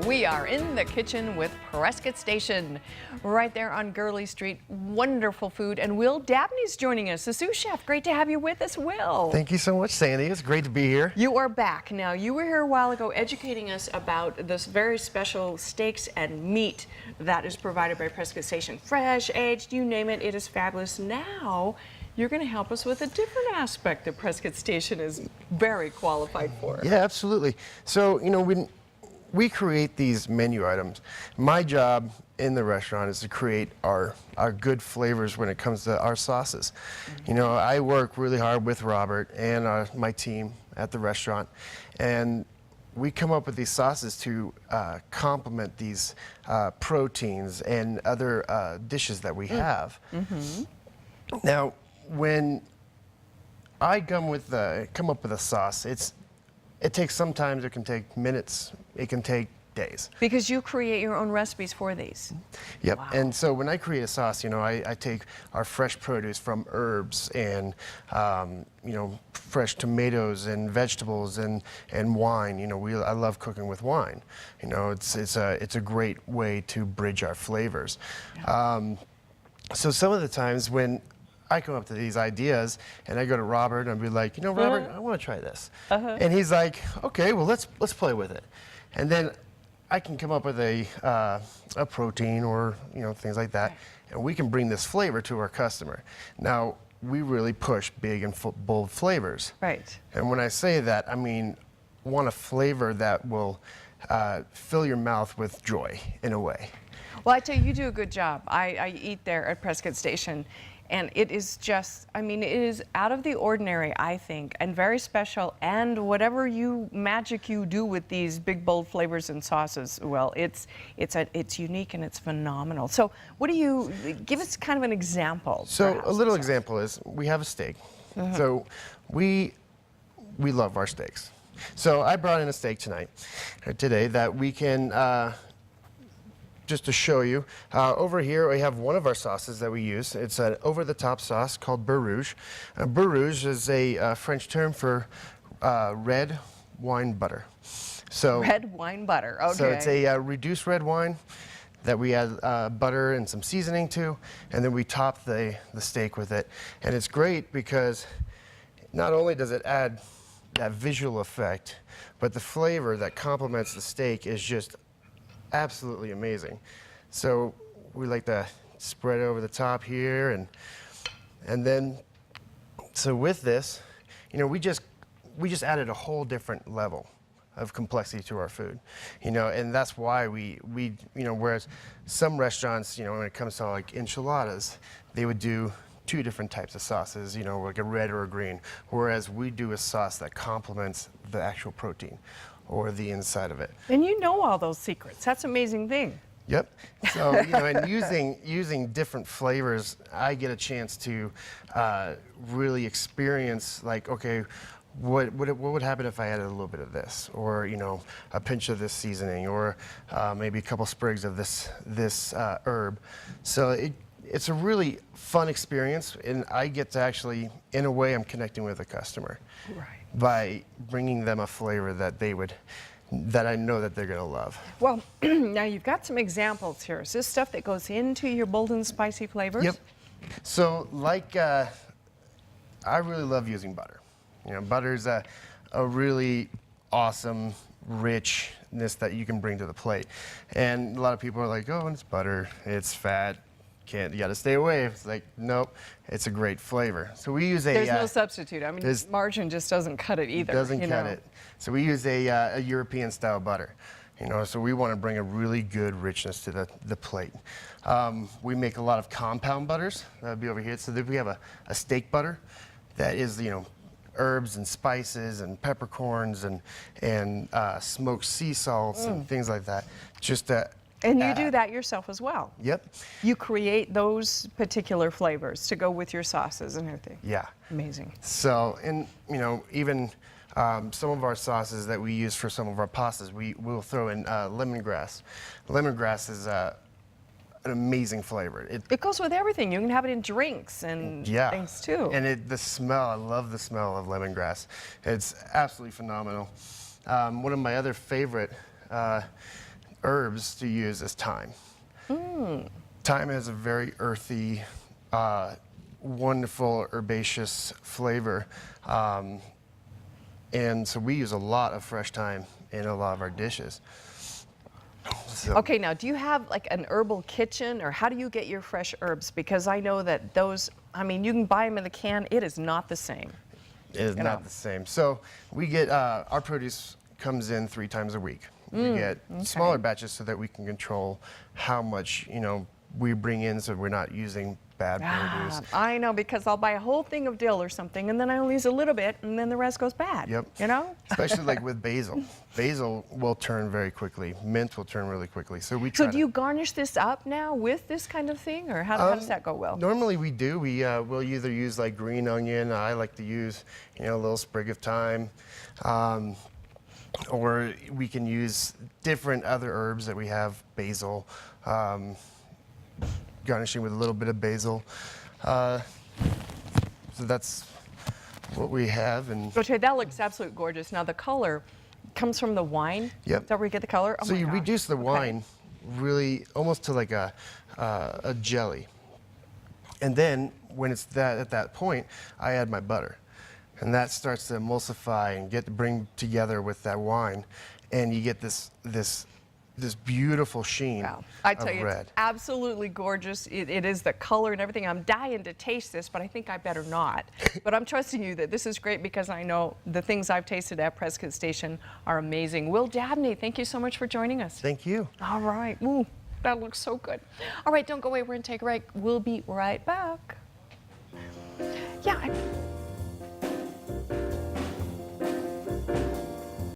We are in the kitchen with Prescott Station, right there on Gurley Street. Wonderful food, and Will Dabney's joining us, the sous chef. Great to have you with us, Will. Thank you so much, Sandy. It's great to be here. You are back. Now, you were here a while ago educating us about this very special steaks and meat that is provided by Prescott Station. Fresh, aged, you name it, it is fabulous. Now, you're going to help us with a different aspect that Prescott Station is very qualified for. Yeah, absolutely. So, you know, when we create these menu items, my job in the restaurant is to create our good flavors when it comes to our sauces. You know, I work really hard with Robert and my team at the restaurant, and we come up with these sauces to complement these proteins and other dishes that we have. Now, when I come up with a sauce, it takes sometimes it can take minutes, it can take days. Because you create your own recipes for these. Yep. Wow. And so when I create a sauce, you know, I take our fresh produce from herbs and you know, fresh tomatoes and vegetables and wine. You know, I love cooking with wine. You know, it's a great way to bridge our flavors. Yeah. So some of the times when I come up to these ideas and I go to Robert and I'd be like, you know, Robert, I want to try this. And he's like, okay, well, let's play with it. And then I can come up with a protein or, you know, things like that. And we can bring this flavor to our customer. Now, we really push big and bold flavors. Right. And when I say that, I mean, want a flavor that will fill your mouth with joy in a way. Well, I tell you, you do a good job. I eat there at Prescott Station, and it is just, I mean, it is out of the ordinary, I think, and very special. And whatever magic you do with these big, bold flavors and sauces, well, it's unique and it's phenomenal. So what do you, give us kind of an example. So perhaps, a little example is, we have a steak. So we love our steaks. So I brought in a steak today that we can, just to show you, over here we have one of our sauces that we use. It's an over-the-top sauce called Beurre Rouge. Beurre Rouge is a French term for red wine butter. So red wine butter, okay. So it's a reduced red wine that we add butter and some seasoning to, and then we top the steak with it. And it's great because not only does it add that visual effect, but the flavor that complements the steak is just absolutely amazing. So we like to spread over the top here, and then so with this, you know, we just added a whole different level of complexity to our food, you know, and that's why we you know, whereas some restaurants, you know, when it comes to like enchiladas, they would do 2 different types of sauces, you know, like a red or a green, whereas we do a sauce that complements the actual protein or the inside of it. And you know all those secrets. That's an amazing thing. Yep. So, you know, and using different flavors, I get a chance to really experience, like, okay, what would happen if I added a little bit of this, or, you know, a pinch of this seasoning, or maybe a couple sprigs of this herb. So it's a really fun experience, and I get to actually, in a way, I'm connecting with the customer. Right. By bringing them a flavor that I know that they're going to love. Well, now you've got some examples here. Is this stuff that goes into your bold and spicy flavors? Yep. So, like, I really love using butter. You know, butter's a really awesome richness that you can bring to the plate. And a lot of people are like, oh, it's butter, it's fat. You got to stay away. It's like, nope, it's a great flavor. So we use There's no substitute. I mean, margarine just doesn't cut it either. Doesn't cut it. So we use a European style butter. You know, so we want to bring a really good richness to the plate. We make a lot of compound butters. That would be over here. So we have a steak butter that is, you know, herbs and spices and peppercorns and smoked sea salts and things like that. Just and you do that yourself as well. Yep. You create those particular flavors to go with your sauces and everything. Yeah. Amazing. So, and, you know, even some of our sauces that we use for some of our pastas, we'll throw in lemongrass. Lemongrass is an amazing flavor. It goes with everything. You can have it in drinks and things too. And the smell, I love the smell of lemongrass. It's absolutely phenomenal. One of my other favorite herbs to use is thyme. Thyme has a very earthy, wonderful herbaceous flavor. And so we use a lot of fresh thyme in a lot of our dishes. So, Okay, now, do you have like an herbal kitchen, or how do you get your fresh herbs? Because I know that those, I mean, you can buy them in the can. It is not the same. it is not the same. So we get, our produce comes in 3 times a week. We get smaller batches so that we can control how much, we bring in, so we're not using bad produce. I know, because I'll buy a whole thing of dill or something, and then I only use a little bit, and then the rest goes bad. Yep. Especially like with basil. Basil will turn very quickly. Mint will turn really quickly. So we try So do you garnish this up now with this kind of thing, or how does that go, Will? Normally we do. We'll either use like green onion. I like to use, a little sprig of thyme. Or we can use different other herbs that we have, basil, garnishing with a little bit of basil. So that's what we have. And Okay, that looks absolutely gorgeous. Now the color comes from the wine. Yep. Is that where you get the color? Oh so my you gosh. reduce the wine really almost to like a jelly. And then when it's at that point, I add my butter. And that starts to emulsify and bring together with that wine, and you get this beautiful sheen Wow. I tell of you, red. it's absolutely gorgeous. It is the color and everything. I'm dying to taste this, but I think I better not. But I'm trusting you that this is great, because I know the things I've tasted at Prescott Station are amazing. Will Dabney, thank you so much for joining us. Thank you. All right. Ooh, that looks so good. All right, don't go away. We're going to take a break. We'll be right back. Yeah.